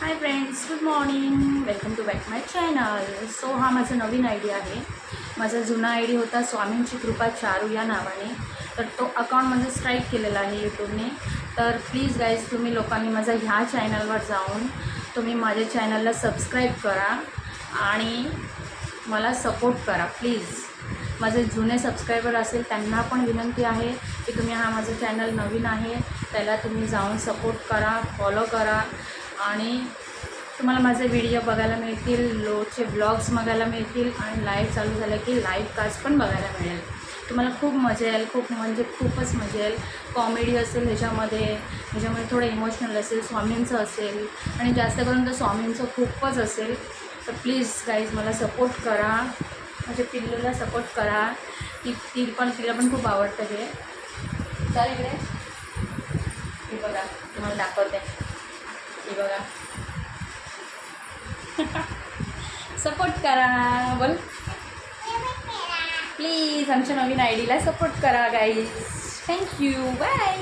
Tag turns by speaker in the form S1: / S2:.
S1: High friends, good morning. Welcome to back my channel. So हा माझा नवीन I D आहे. माझा जुना आय डी होता स्वामींची कृपा चारू या नावाने. तर तो अकाउंट माझा स्ट्राईक केलेला आहे यूट्यूबने. तर प्लीज गाईज, तुम्ही लोकांनी माझा ह्या चॅनलवर जाऊन तुम्ही माझ्या चॅनलला सबस्क्राईब करा आणि मला सपोर्ट करा प्लीज. माझे जुने सबस्क्रायबर असेल त्यांना पण विनंती आहे की तुम्ही हा माझा चॅनल नवीन आहे त्याला तुम्ही जाऊन सपोर्ट करा, फॉलो करा आणि तुम्हाला माझे व्हिडिओ बघायला मिळतील, लोचे ब्लॉग्स बघायला मिळतील आणि लाईव्ह चालू झालं की लाईव्ह कास्ट पण बघायला मिळेल. तुम्हाला खूप मजा येईल, खूप म्हणजे खूपच मजा येईल. कॉमेडी असेल ह्याच्यामध्ये थोडं इमोशनल असेल, स्वामींचं असेल आणि जास्त करून तर स्वामींचं खूपच असेल. तर प्लीज गाईज मला सपोर्ट करा, माझ्या पिल्लूला सपोर्ट करा. तिला पण खूप आवडतं हे. चालेल इकडे हे बघा, तुम्हाला दाखवते. हे बघा सपोर्ट करा, बोल प्लीज. आमच्या नवीन आय डीला सपोर्ट करा गाईज. Thank you, bye.